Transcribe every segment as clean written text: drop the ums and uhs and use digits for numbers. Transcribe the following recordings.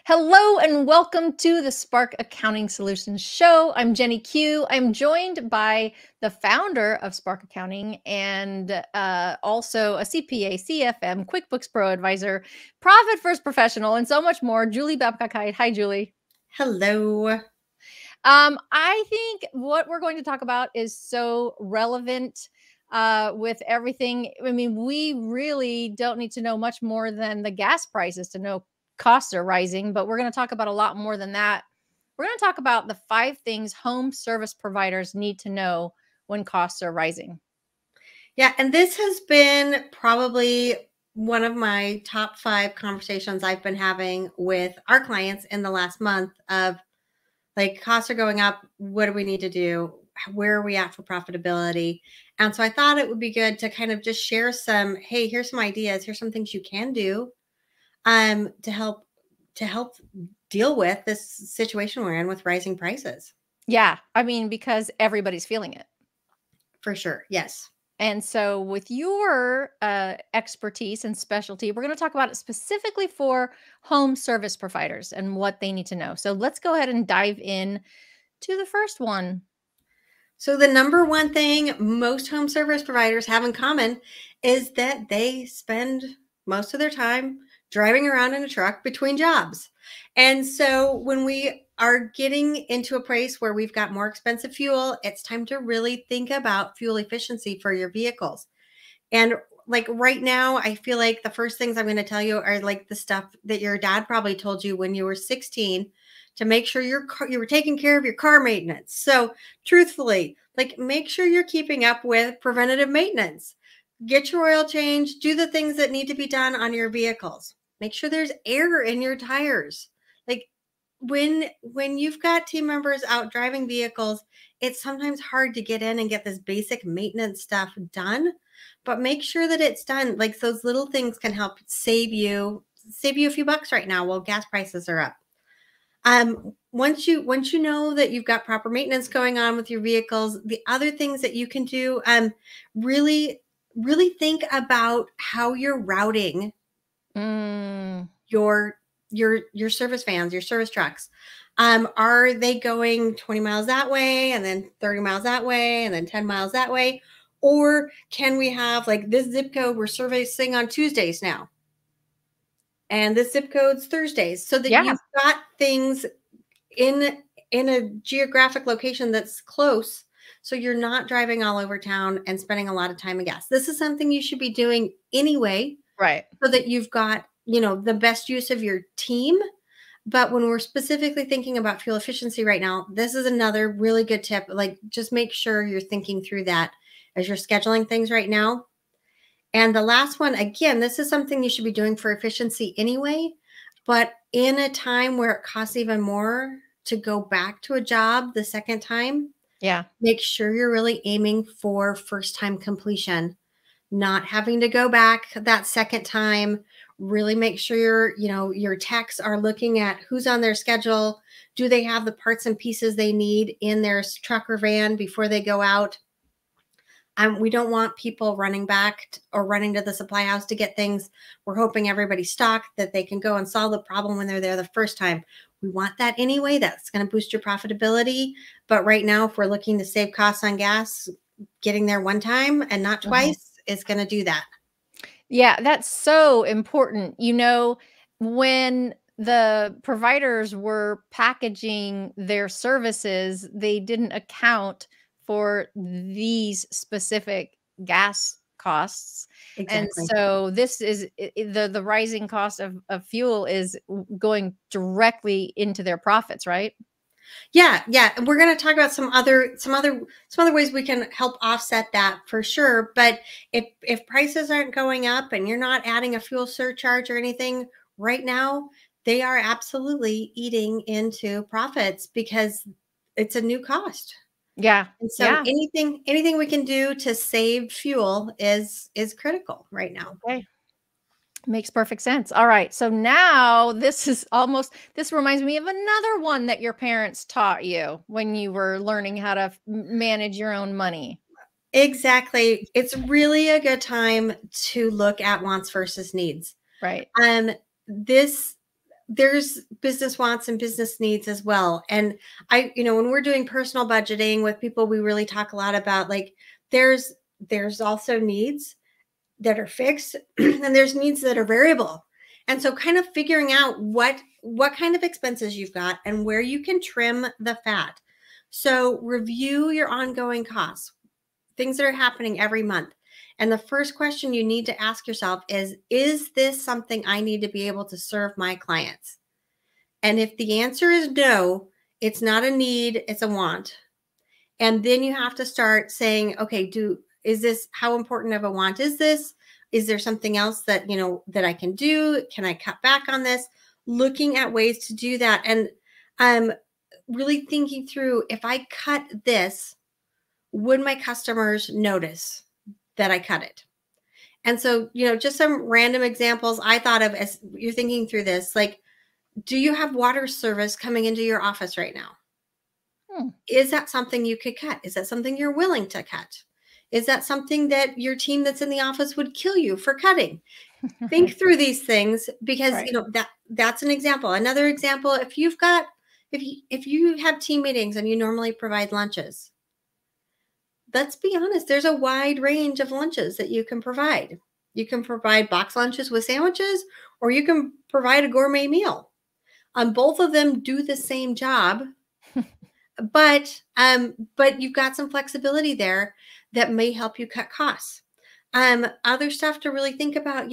Hello and welcome to the Spark Accounting Solutions Show. I'm Jenny Q. I'm joined by the founder of Spark Accounting and also a CPA, CFM, QuickBooks Pro advisor, Profit First Professional, and so much more, Julie Babcock-Hyde. Hi, Julie. Hello. I think what we're going to talk about is so relevant with everything. I mean, we really don't need to know much more than the gas prices to know costs are rising, but we're going to talk about a lot more than that. We're going to talk about the 5 things home service providers need to know when costs are rising. Yeah, and this has been probably one of my top 5 conversations I've been having with our clients in the last month of like costs are going up. What do we need to do? Where are we at for profitability? And so I thought it would be good to kind of just share some, hey, here's some ideas, here's some things you can do to help deal with this situation we're in with rising prices. Yeah, I mean, because everybody's feeling it. For sure. Yes. And so, with your expertise and specialty, we're going to talk about it specifically for home service providers and what they need to know. So, let's go ahead and dive in to the first one. So the number one thing most home service providers have in common is that they spend most of their time driving around in a truck between jobs. And so when we are getting into a place where we've got more expensive fuel, it's time to really think about fuel efficiency for your vehicles. And like right now, I feel like the first things I'm going to tell you are like the stuff that your dad probably told you when you were 16 to make sure you were taking care of your car maintenance. So truthfully, like make sure you're keeping up with preventative maintenance. Get your oil change, do the things that need to be done on your vehicles. Make sure there's air in your tires. Like when you've got team members out driving vehicles, it's sometimes hard to get in and get this basic maintenance stuff done, but make sure that it's done. Like those little things can help save you a few bucks right now while gas prices are up. Once you know that you've got proper maintenance going on with your vehicles, the other things that you can do, really think about how you're routing your service vans, your service trucks. Are they going 20 miles that way and then 30 miles that way and then 10 miles that way? Or can we have like this zip code we're servicing on Tuesdays now? And this zip code's Thursdays, so that you've got things in a geographic location that's close, so you're not driving all over town and spending a lot of time and gas. This is something you should be doing anyway, Right? So that you've got, the best use of your team. But when we're specifically thinking about fuel efficiency right now, this is another really good tip. Like just make sure you're thinking through that as you're scheduling things right now. And the last one, again, this is something you should be doing for efficiency anyway, but in a time where it costs even more to go back to a job the second time, make sure you're really aiming for first time completion, not having to go back that second time. Really make sure your techs are looking at who's on their schedule. Do they have the parts and pieces they need in their truck or van before they go out? We don't want people running back or running to the supply house to get things. We're hoping everybody's stocked, that they can go and solve the problem when they're there the first time. We want that anyway. That's going to boost your profitability. But right now, if we're looking to save costs on gas, getting there one time and not twice is going to do that. Yeah, that's so important. When the providers were packaging their services, they didn't account for these specific gas costs. Exactly. And so this is the rising cost of fuel is going directly into their profits, right? Yeah. We're going to talk about some other ways we can help offset that for sure. But if prices aren't going up and you're not adding a fuel surcharge or anything right now, they are absolutely eating into profits because it's a new cost. Yeah. And so anything we can do to save fuel is critical right now. Okay. Makes perfect sense. All right. So now this reminds me of another one that your parents taught you when you were learning how to manage your own money. Exactly. It's really a good time to look at wants versus needs. Right. This there's business wants and business needs as well. And when we're doing personal budgeting with people, we really talk a lot about like there's also needs that are fixed and there's needs that are variable. And so kind of figuring out what kind of expenses you've got and where you can trim the fat. So review your ongoing costs, things that are happening every month. And the first question you need to ask yourself is this something I need to be able to serve my clients? And if the answer is no, it's not a need, it's a want. And then you have to start saying, okay, how important of a want is this? Is there something else that, that I can do? Can I cut back on this? Looking at ways to do that. And really thinking through, if I cut this, would my customers notice that I cut it? And so, just some random examples I thought of as you're thinking through this, like, do you have water service coming into your office right now? Is that something you could cut? Is that something you're willing to cut? Is that something that your team that's in the office would kill you for cutting? Think through these things because Right. That's an example. Another example, if you have team meetings and you normally provide lunches, let's be honest, there's a wide range of lunches that you can provide. You can provide box lunches with sandwiches, or you can provide a gourmet meal. Both of them do the same job, but you've got some flexibility there that may help you cut costs. Other stuff to really think about,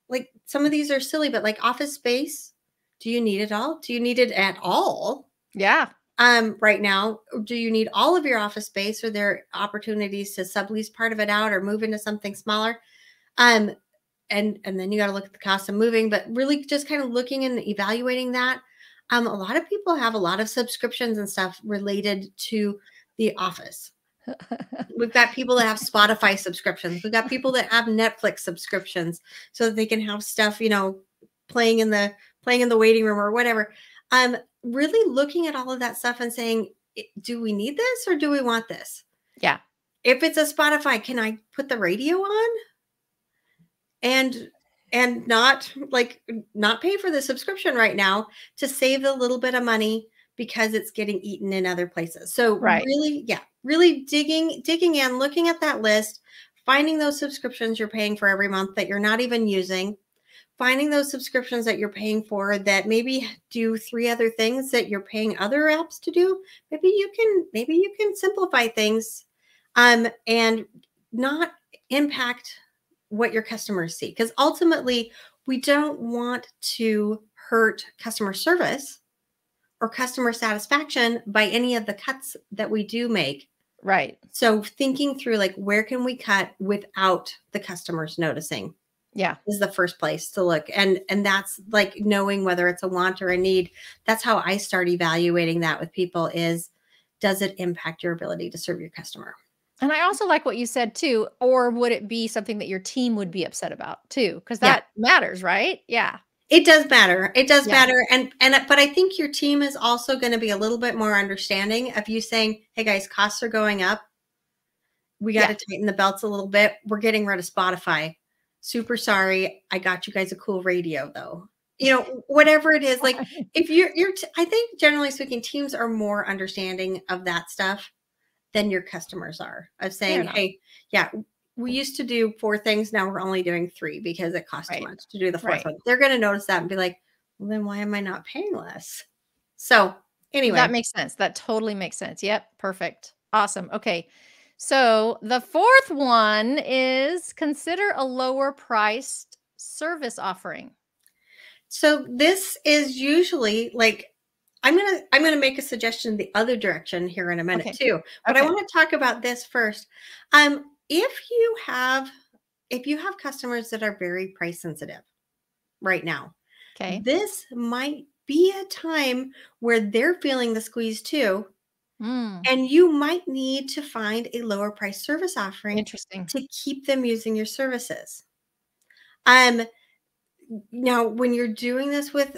like some of these are silly, but like office space, do you need it all? Do you need it at all? Yeah. Right now, do you need all of your office space? Are there opportunities to sublease part of it out or move into something smaller? And then you got to look at the cost of moving, but really just kind of looking and evaluating that. A lot of people have a lot of subscriptions and stuff related to the office. We've got people that have Spotify subscriptions. We've got people that have Netflix subscriptions so that they can have stuff, playing in the waiting room or whatever. Really looking at all of that stuff and saying, do we need this or do we want this? Yeah. If it's a Spotify, can I put the radio on and not pay for the subscription right now to save a little bit of money because it's getting eaten in other places? So Right. really digging in, looking at that list, finding those subscriptions you're paying for every month that you're not even using, finding those subscriptions that you're paying for that maybe do 3 other things that you're paying other apps to do. Maybe you can simplify things and not impact what your customers see, because ultimately we don't want to hurt customer service or customer satisfaction by any of the cuts that we do make. Right. So thinking through like, where can we cut without the customers noticing? Yeah. Is the first place to look. And that's like knowing whether it's a want or a need. That's how I start evaluating that with people is, does it impact your ability to serve your customer? And I also like what you said too, or would it be something that your team would be upset about too? Because Yeah, that matters, right? Yeah. it does matter. It does Yeah. matter. But I think your team is also going to be a little bit more understanding of you saying, hey guys, costs are going up. We got to tighten the belts a little bit. We're getting rid of Spotify. Super sorry. I got you guys a cool radio though. Whatever it is, like if I think generally speaking, teams are more understanding of that stuff than your customers are, of saying, hey, yeah, we used to do 4 things. Now we're only doing 3 because it costs too much to do the 4th one. They're going to notice that and be like, well, then why am I not paying less? So anyway. That makes sense. That totally makes sense. Yep. Perfect. Awesome. Okay. So the 4th one is consider a lower priced service offering. So this is usually like, I'm gonna make a suggestion the other direction here in a minute too. But I want to talk about this first. If you have customers that are very price sensitive right now, this might be a time where they're feeling the squeeze too. And you might need to find a lower price service offering to keep them using your services. Now, when you're doing this with,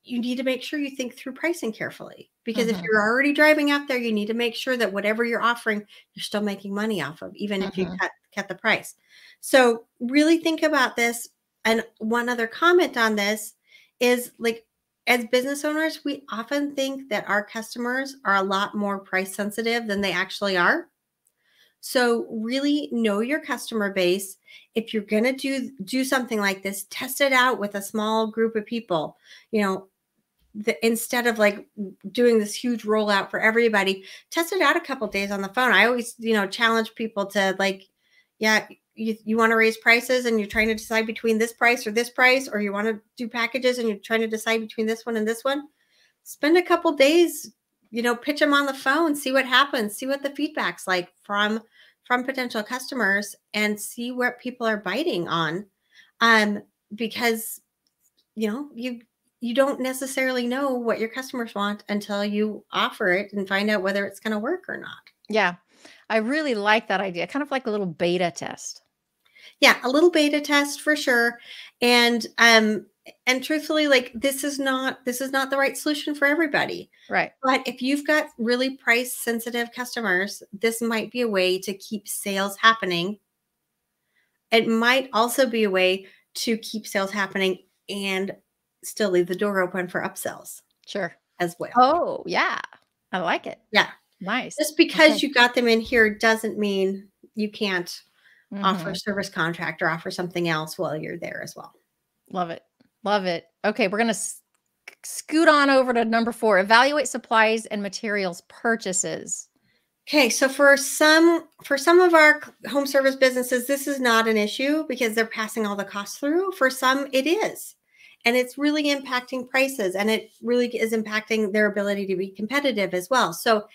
you need to make sure you think through pricing carefully, because if you're already driving out there, you need to make sure that whatever you're offering, you're still making money off of, even if you cut the price. So really think about this. And one other comment on this is like, as business owners, we often think that our customers are a lot more price sensitive than they actually are. So really know your customer base. If you're going to do something like this, test it out with a small group of people. You know, instead of like doing this huge rollout for everybody, test it out a couple days on the phone. I always, challenge people to like, yeah, you want to raise prices and you're trying to decide between this price, or you want to do packages and you're trying to decide between this one and this one. Spend a couple days, pitch them on the phone, see what happens, see what the feedback's like from potential customers, and see what people are biting on. Because you don't necessarily know what your customers want until you offer it and find out whether it's going to work or not. Yeah. I really like that idea. Kind of like a little beta test. Yeah, a little beta test for sure. And truthfully, like this is not the right solution for everybody. Right. But if you've got really price sensitive customers, this might be a way to keep sales happening. It might also be a way to keep sales happening and still leave the door open for upsells Sure. as well. Oh, yeah. I like it. Yeah. Nice. Just because Okay. you got them in here doesn't mean you can't offer a Mhm. service contract or offer something else while you're there as well. Love it. Love it. Okay, we're gonna scoot on over to number 4. Evaluate supplies and materials purchases. Okay, so for some of our home service businesses, this is not an issue because they're passing all the costs through. For some, it is. And it's really impacting prices, and it really is impacting their ability to be competitive as well. So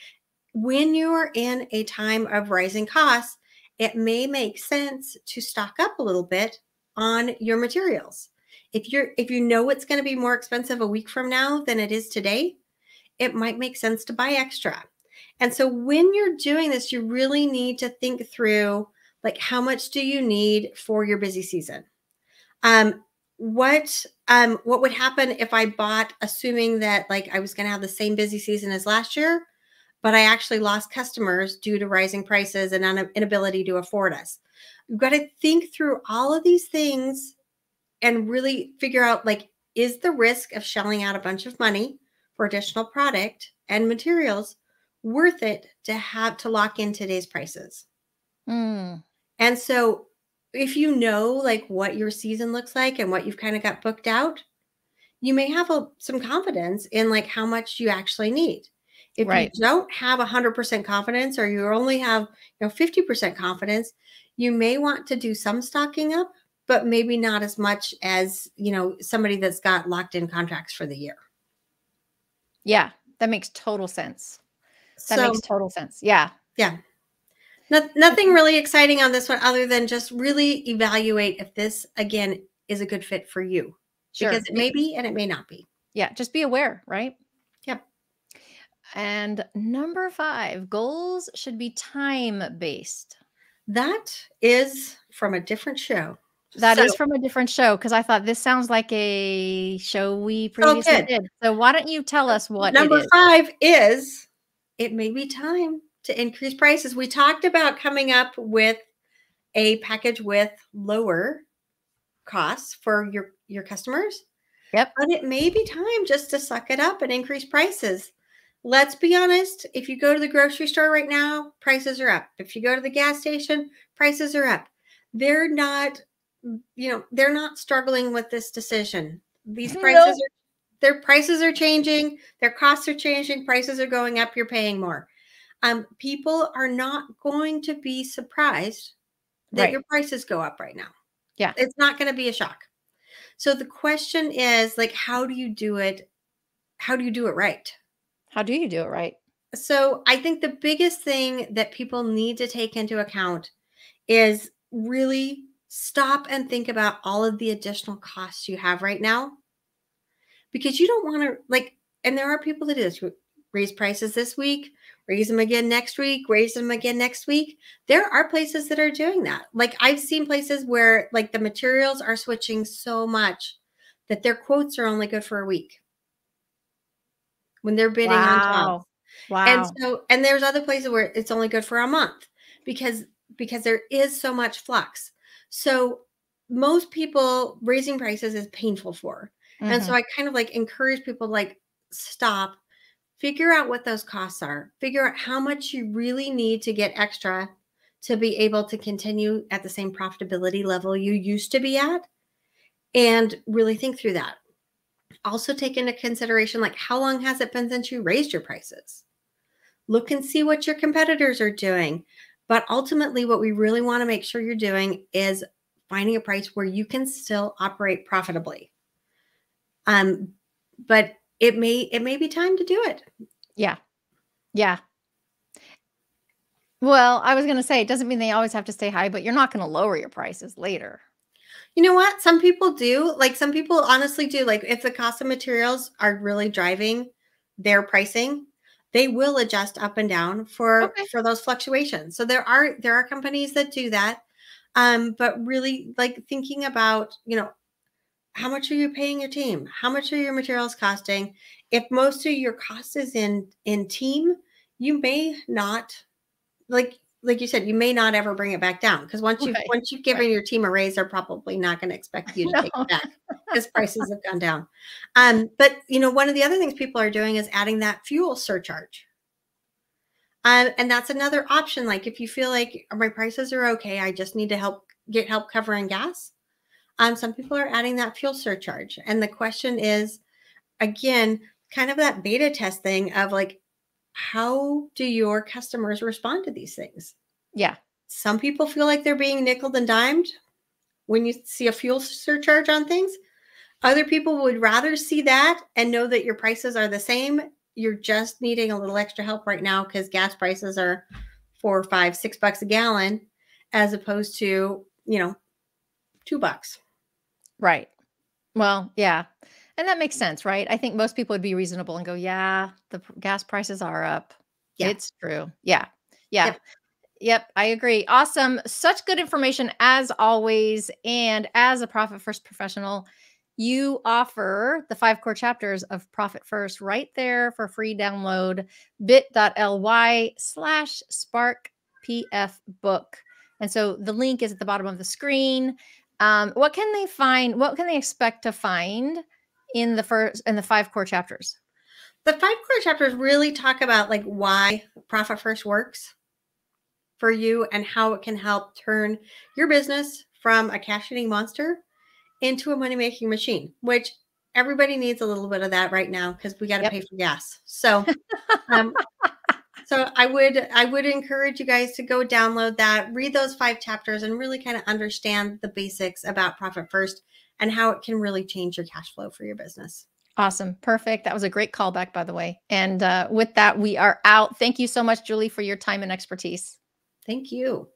when you're in a time of rising costs, it may make sense to stock up a little bit on your materials. If you know it's going to be more expensive a week from now than it is today, it might make sense to buy extra. And so when you're doing this, you really need to think through, like, how much do you need for your busy season? What would happen if I bought, assuming that like I was going to have the same busy season as last year, but I actually lost customers due to rising prices and inability to afford us? You've got to think through all of these things and really figure out, like, is the risk of shelling out a bunch of money for additional product and materials worth it to have to lock in today's prices? Mm, And so if you know like what your season looks like and what you've kind of got booked out, you may have some confidence in like how much you actually need. If you right. don't have 100% confidence, or you only have 50% confidence, you may want to do some stocking up, but maybe not as much as somebody that's got locked in contracts for the year. Yeah, that makes total sense. That So makes total sense. Yeah. yeah, nothing really exciting on this one other than just really evaluate if this again is a good fit for you, because Sure. it may be and it may not be. Yeah, just be aware, right? Yep. And number 5, goals should be time-based. That is from a different show. That So is from a different show because I thought this sounds like a show we so previously good. did. So why don't you tell us what it Number is? 5 is, it may be time to increase prices. We talked about coming up with a package with lower costs for your customers, Yep. but it may be time just to suck it up and increase prices. Let's be honest, if you go to the grocery store right now, prices are up. If you go to the gas station, prices are up. They're not, they're not struggling with this decision. These prices Nope. are Their prices are changing, their costs are changing, prices are going up, you're paying more. People are not going to be surprised that Right. your prices go up right now. Yeah. It's not going to be a shock. So the question is, like, how do you do it? How do you do it right? How do you do it right? So I think the biggest thing that people need to take into account is really stop and think about all of the additional costs you have right now, because you don't want to, like, and there are people that do this, raise prices this week, raise them again next week, raise them again next week. There are places that are doing that. Like, I've seen places where like the materials are switching so much that their quotes are only good for a week when they're bidding on jobs. Wow. And Wow. so, and there's other places where it's only good for a month because there is so much flux. So most people, raising prices is painful for. And so Mhm. I kind of like encourage people to like stop, figure out what those costs are, figure out how much you really need to get extra to be able to continue at the same profitability level you used to be at, and really think through that. Also take into consideration like how long has it been since you raised your prices? Look and see what your competitors are doing. But ultimately, what we really want to make sure you're doing is finding a price where you can still operate profitably. Um, but it may be time to do it. Yeah. Yeah. Well, I was gonna say, it doesn't mean they always have to stay high, but you're not gonna lower your prices later. You know what? Some people do. Like some people honestly do. Like if the cost of materials are really driving their pricing, they will adjust up and down Okay. for those fluctuations. So there are companies that do that. But really like thinking about, how much are you paying your team? How much are your materials costing? If most of your cost is in team, you may not like you said, you may not ever bring it back down because Right. once you've Right. given your team a raise, they're probably not going to expect you to No. take it back because prices have gone down. But one of the other things people are doing is adding that fuel surcharge. And that's another option. Like if you feel like my prices are okay, I just need to get help covering gas. Some people are adding that fuel surcharge. And the question is, again, kind of that beta test thing of like, how do your customers respond to these things? Yeah. Some people feel like they're being nickeled and dimed when you see a fuel surcharge on things. Other people would rather see that and know that your prices are the same. You're just needing a little extra help right now because gas prices are 4, 5, $6 a gallon, as opposed to, $2. Right. Well, yeah. And that makes sense, right? I think most people would be reasonable and go, "Yeah, the gas prices are up." Yeah. It's true. Yeah. Yeah. Yep. Yep, I agree. Awesome. Such good information as always. And as a Profit First professional, you offer the 5 core chapters of Profit First right there for free download, bit.ly/spark book. And so the link is at the bottom of the screen. What can they find? What can they expect to find in the 5 core chapters? The 5 core chapters really talk about like why Profit First works for you and how it can help turn your business from a cash eating monster into a money making machine, which everybody needs a little bit of that right now because we got to Yep. pay for gas. Um, so I would encourage you guys to go download that, read those 5 chapters, and really kind of understand the basics about Profit First and how it can really change your cash flow for your business. Awesome. Perfect. That was a great callback, by the way. And with that, we are out. Thank you so much, Julie, for your time and expertise. Thank you.